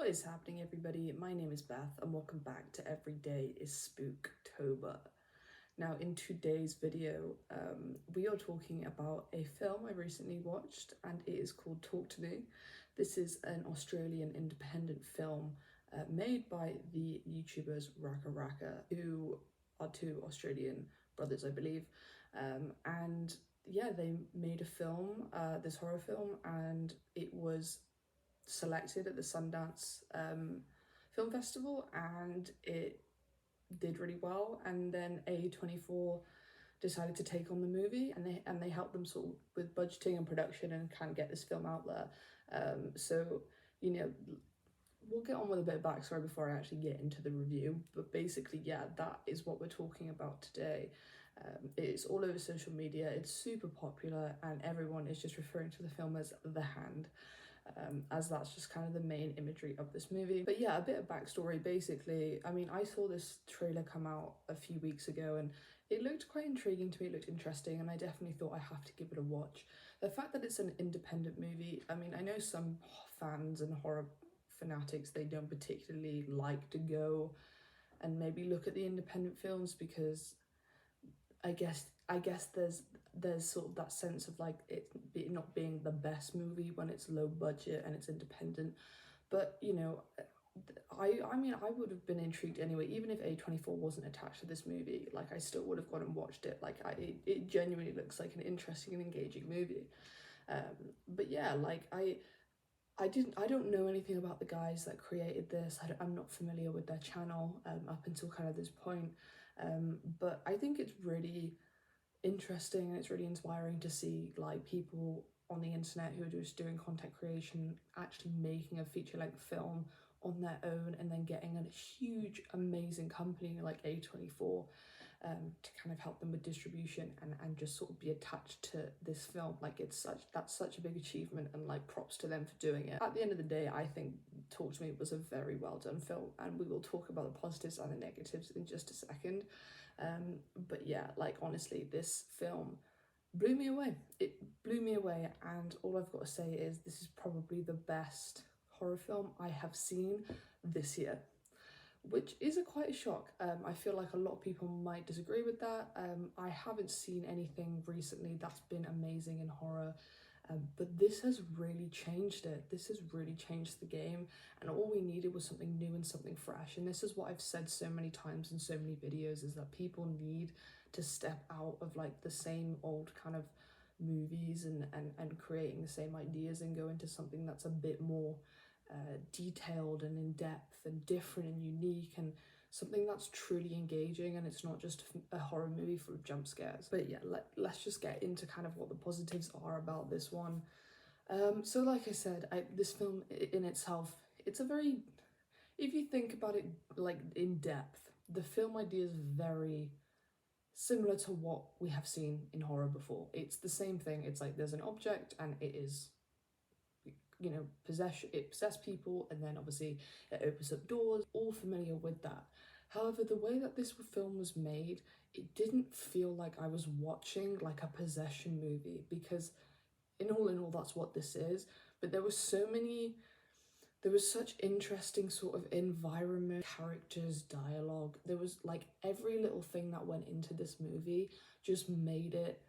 What is happening, everybody? My name is Beth and welcome back to Every Day is Spooktober. Now, in today's video, we are talking about a film I recently watched and it is called Talk to Me. This is an Australian independent film made by the YouTubers Raka Raka, who are two Australian brothers, I believe. And yeah, they made a film, this horror film, and it was selected at the Sundance Film Festival and it did really well. And then A24 decided to take on the movie and they helped them sort of with budgeting and production and kind of get this film out there. So, you know, we'll get on with a bit of backstory before I actually get into the review. But basically, yeah, that is what we're talking about today. It's all over social media, it's super popular, and everyone is just referring to the film as The Hand. As that's just kind of the main imagery of this movie. But yeah, a bit of backstory. Basically, I mean, I saw this trailer come out a few weeks ago and it looked quite intriguing to me, it looked interesting, and I definitely thought I have to give it a watch. The fact that it's an independent movie, I mean, I know some fans and horror fanatics, they don't particularly like to go and maybe look at the independent films because I guess there's sort of that sense of like it not being the best movie when it's low budget and it's independent. But you know, I mean I would have been intrigued anyway, even if A24 wasn't attached to this movie. Like I still would have gone and watched it. Like it genuinely looks like an interesting and engaging movie. But yeah, like I don't know anything about the guys that created this. I'm not familiar with their channel up until kind of this point. But I think it's really interesting and it's really inspiring to see like people on the internet who are just doing content creation actually making a feature-length film on their own and then getting a huge amazing company like A24 to kind of help them with distribution and just sort of be attached to this film. Like that's such a big achievement, and like props to them for doing it. At the end of the day, I think Talk to Me was a very well done film, and we will talk about the positives and the negatives in just a second. But yeah, like honestly, this film blew me away. It blew me away, and all I've got to say is this is probably the best horror film I have seen this year, which is quite a shock. I feel like a lot of people might disagree with that. I haven't seen anything recently that's been amazing in horror, but this has really changed it. This has really changed the game, and all we needed was something new and something fresh. And this is what I've said so many times in so many videos, is that people need to step out of like the same old kind of movies and creating the same ideas and go into something that's a bit more detailed and in depth and different and unique, and something that's truly engaging, and it's not just a horror movie full of jump scares. But yeah, let's just get into kind of what the positives are about this one. So like I said, this film in itself, it's a very, if you think about it like in depth, the film idea is very similar to what we have seen in horror before. It's the same thing. It's like there's an object and it is, you know, it possesses people, and then obviously it opens up doors, all familiar with that. However, the way that this film was made, it didn't feel like I was watching like a possession movie, because in all that's what this is. But there was such interesting sort of environment, characters, dialogue. There was like every little thing that went into this movie just made it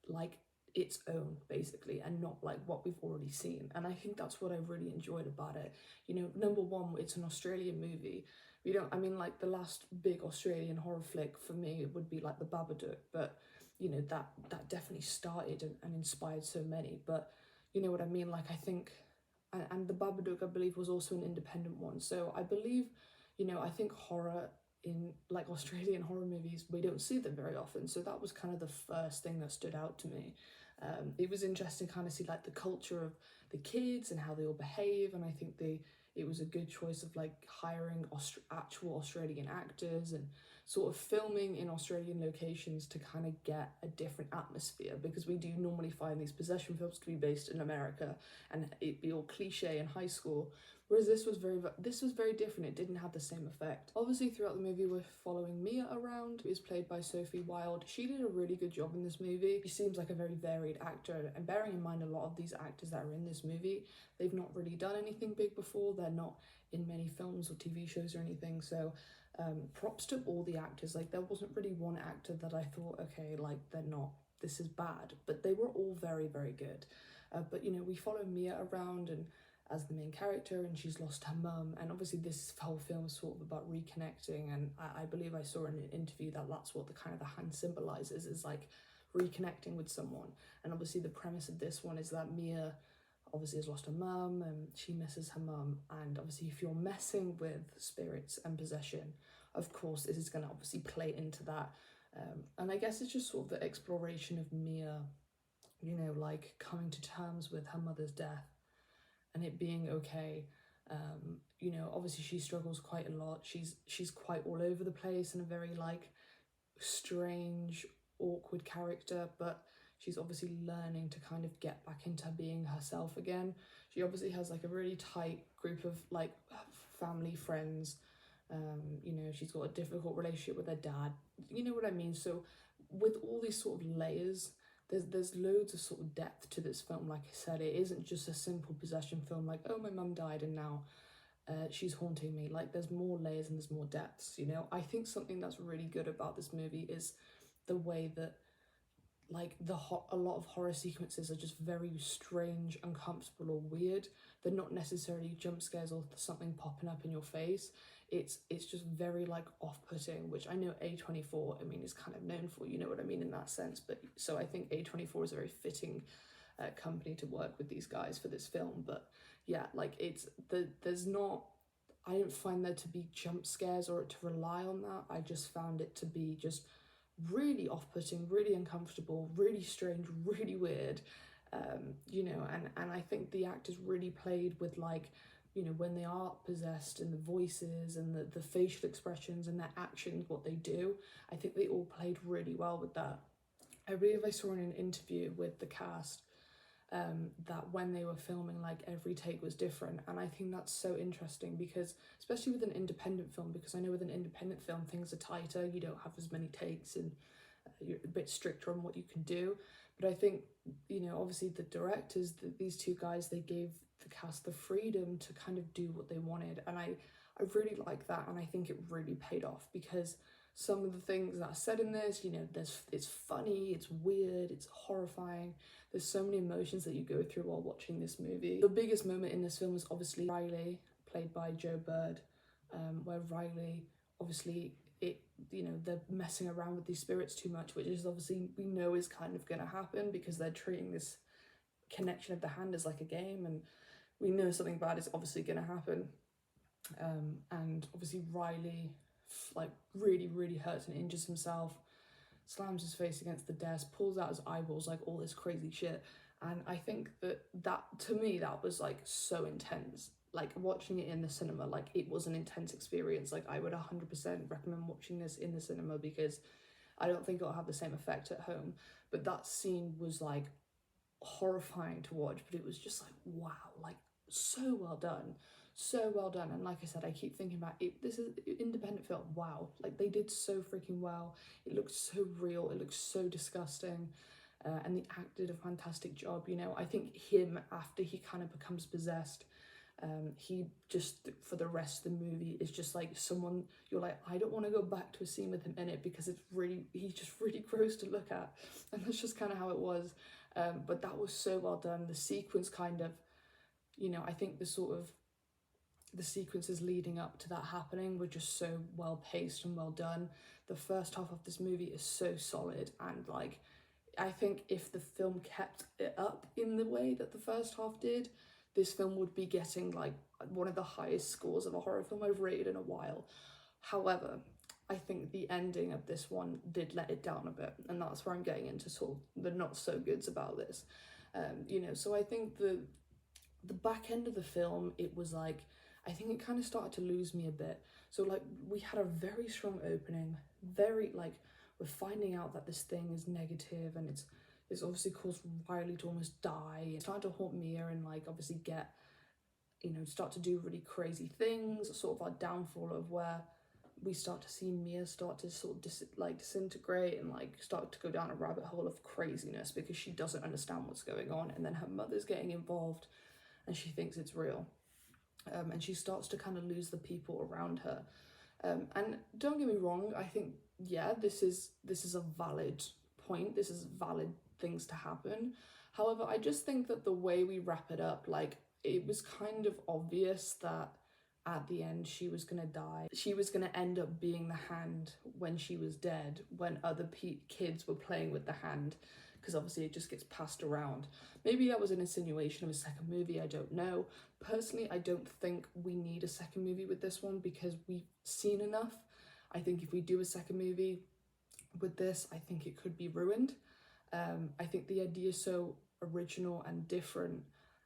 like its own, basically, and not like what we've already seen. And I think that's what I really enjoyed about it. You know, number one, it's an Australian movie. Like the last big Australian horror flick for me would be like The Babadook, but you know, that definitely started and inspired so many. But you know what I mean? Like I think, and The Babadook, I believe, was also an independent one. So I believe, you know, I think horror in like Australian horror movies, we don't see them very often. So that was kind of the first thing that stood out to me. It was interesting kind of see like the culture of the kids and how they all behave, and I think it was a good choice of like hiring actual Australian actors and sort of filming in Australian locations to kind of get a different atmosphere, because we do normally find these possession films to be based in America and it be all cliche in high school. Whereas this was very different. It didn't have the same effect. Obviously, throughout the movie, we're following Mia around, who is played by Sophie Wilde. She did a really good job in this movie. She seems like a very varied actor, and bearing in mind a lot of these actors that are in this movie, they've not really done anything big before. They're not in many films or TV shows or anything. So props to all the actors. Like, there wasn't really one actor that I thought, okay, like, this is bad, but they were all very, very good. But you know, we follow Mia around and as the main character, and she's lost her mum, and obviously this whole film is sort of about reconnecting, and I believe I saw in an interview that that's what the kind of the hand symbolizes, is like reconnecting with someone. And obviously the premise of this one is that Mia obviously has lost her mum and she misses her mum, and obviously if you're messing with spirits and possession, of course this is going to obviously play into that. And I guess it's just sort of the exploration of Mia, you know, like coming to terms with her mother's death and it being okay. You know, obviously she struggles quite a lot. She's quite all over the place and a very like strange, awkward character, but she's obviously learning to kind of get back into being herself again. She obviously has like a really tight group of like family friends. You know, she's got a difficult relationship with her dad. You know what I mean? So with all these sort of layers, there's loads of sort of depth to this film. Like I said, it isn't just a simple possession film like, oh, my mum died and now she's haunting me. Like, there's more layers and there's more depths, you know. I think something that's really good about this movie is the way that like a lot of horror sequences are just very strange, uncomfortable or weird. They're not necessarily jump scares or something popping up in your face. It's just very like off-putting, which I know A24, I mean, is kind of known for, you know what I mean, in that sense. But so I think A24 is a very fitting company to work with these guys for this film. But yeah, like there's not, I didn't find there to be jump scares or to rely on that. I just found it to be just really off-putting, really uncomfortable, really strange, really weird. You know, and I think the actors really played with like, you know, when they are possessed and the voices and the facial expressions and their actions, what they do. I think they all played really well with that. I believe I saw in an interview with the cast that when they were filming, like every take was different, and I think that's so interesting because especially with an independent film, because I know with an independent film things are tighter, you don't have as many takes and you're a bit stricter on what you can do. But I think, you know, obviously the directors, these two guys, they gave the cast the freedom to kind of do what they wanted, and I really like that, and I think it really paid off because some of the things that are said in this, you know, it's funny, it's weird, it's horrifying. There's so many emotions that you go through while watching this movie. The biggest moment in this film is obviously Riley, played by Joe Bird, where Riley, obviously, you know, they're messing around with these spirits too much, which is obviously, we know is kind of going to happen because they're treating this connection of the hand as like a game, and we know something bad is obviously going to happen. And obviously Riley like really hurts and injures himself, slams his face against the desk, pulls out his eyeballs, like all this crazy shit. And I think that to me that was like so intense. Like watching it in the cinema, like it was an intense experience. Like I would 100% recommend watching this in the cinema because I don't think it'll have the same effect at home. But that scene was like horrifying to watch, but it was just like, wow, like so well done. So well done. And like I said, I keep thinking about it, this is an independent film, wow, like they did so freaking well. It looked so real, it looked so disgusting, and the actor did a fantastic job. You know, I think him, after he kind of becomes possessed, he just for the rest of the movie is just like someone you're like, I don't want to go back to a scene with him in it because he's just really gross to look at, and that's just kind of how it was. But that was so well done. The sequence kind of, you know, I think the sequences leading up to that happening were just so well paced and well done. The first half of this movie is so solid, and like I think if the film kept it up in the way that the first half did, this film would be getting like one of the highest scores of a horror film I've rated in a while. However, I think the ending of this one did let it down a bit, and that's where I'm getting into sort of the not so goods about this. You know, so I think the back end of the film, it was like, I think it kind of started to lose me a bit. So like we had a very strong opening, very like we're finding out that this thing is negative and it's obviously caused Riley to almost die. It's starting to haunt Mia and like obviously get you know, start to do really crazy things, sort of our downfall of where we start to see Mia start to sort of disintegrate and like start to go down a rabbit hole of craziness because she doesn't understand what's going on, and then her mother's getting involved and she thinks it's real. And she starts to kind of lose the people around her. And don't get me wrong, I think, yeah, this is a valid point. This is valid things to happen. However, I just think that the way we wrap it up, like, it was kind of obvious that at the end she was gonna die. She was gonna end up being the hand when she was dead, when other kids were playing with the hand, because obviously it just gets passed around. Maybe that was an insinuation of a second movie, I don't know. Personally, I don't think we need a second movie with this one because we've seen enough. I think if we do a second movie with this, I think it could be ruined. I think the idea is so original and different,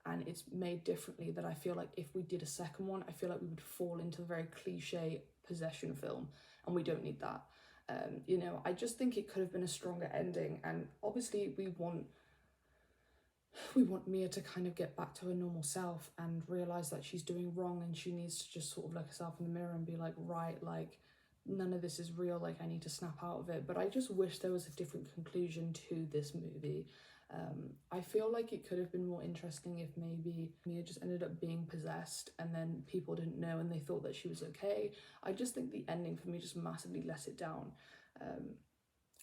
and it's made differently, that I feel like if we did a second one, I feel like we would fall into a very cliche possession film, and we don't need that. You know, I just think it could have been a stronger ending, and obviously we want Mia to kind of get back to her normal self and realise that she's doing wrong, and she needs to just sort of look herself in the mirror and be like, right, like, none of this is real, like, I need to snap out of it. But I just wish there was a different conclusion to this movie. I feel like it could have been more interesting if maybe Mia just ended up being possessed and then people didn't know and they thought that she was okay. I just think the ending for me just massively let it down.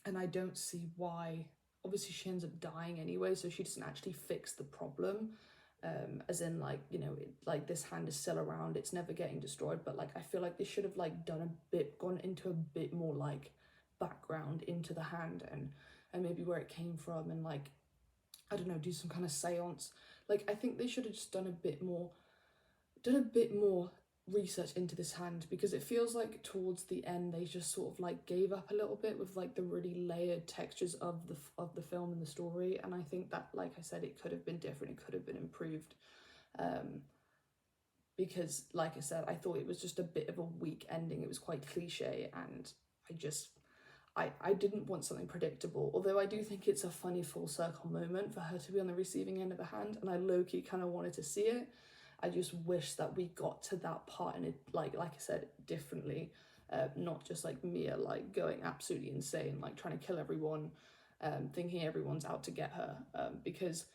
And I don't see why. Obviously she ends up dying anyway, so she doesn't actually fix the problem. As in, like, you know, like, this hand is still around, it's never getting destroyed, but like, I feel like they should have like gone into a bit more like background into the hand and maybe where it came from, and like, I don't know, do some kind of seance. Like, I think they should have just done a bit more research into this hand, because it feels like towards the end they just sort of like gave up a little bit with like the really layered textures of the film and the story. And I think that, like I said, it could have been different, it could have been improved, because like I said, I thought it was just a bit of a weak ending. It was quite cliche, and I didn't want something predictable, although I do think it's a funny full circle moment for her to be on the receiving end of the hand, and I low-key kind of wanted to see it. I just wish that we got to that part and it, like I said, differently, not just like Mia like going absolutely insane, like trying to kill everyone, thinking everyone's out to get her, because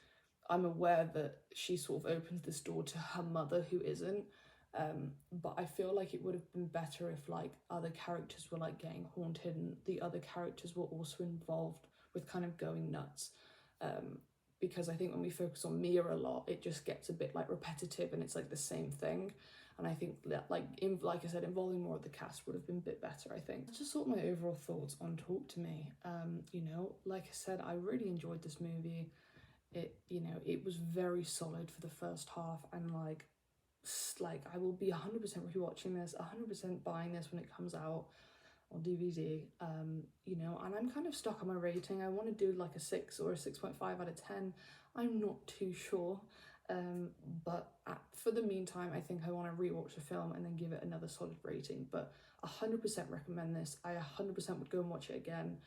I'm aware that she sort of opens this door to her mother who isn't, but I feel like it would have been better if like other characters were like getting haunted and the other characters were also involved with kind of going nuts. Because I think when we focus on Mia a lot, it just gets a bit like repetitive and it's like the same thing. And I think that, like I said, involving more of the cast would have been a bit better, I think. That's just sort of my overall thoughts on Talk to Me. You know, like I said, I really enjoyed this movie. You know, it was very solid for the first half, and like I will be 100% rewatching this, 100% buying this when it comes out on DVD, you know, and I'm kind of stuck on my rating. I want to do like a 6 or a 6.5 out of 10. I'm not too sure, but for the meantime, I think I want to rewatch the film and then give it another solid rating. But 100% recommend this. I 100% would go and watch it again.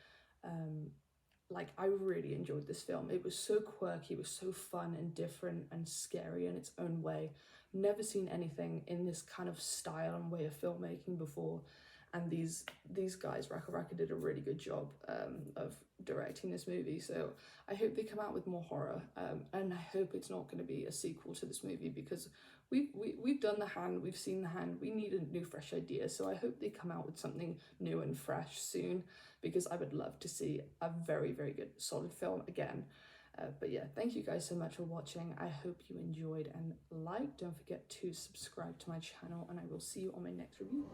Like, I really enjoyed this film. It was so quirky, it was so fun and different and scary in its own way. Never seen anything in this kind of style and way of filmmaking before. And these guys, Raka did a really good job of directing this movie. So I hope they come out with more horror, and I hope it's not going to be a sequel to this movie, because we've done The Hand, we've seen The Hand, we need a new fresh idea. So I hope they come out with something new and fresh soon, because I would love to see a very, very good solid film again. But yeah, thank you guys so much for watching. I hope you enjoyed, and don't forget to subscribe to my channel, and I will see you on my next review.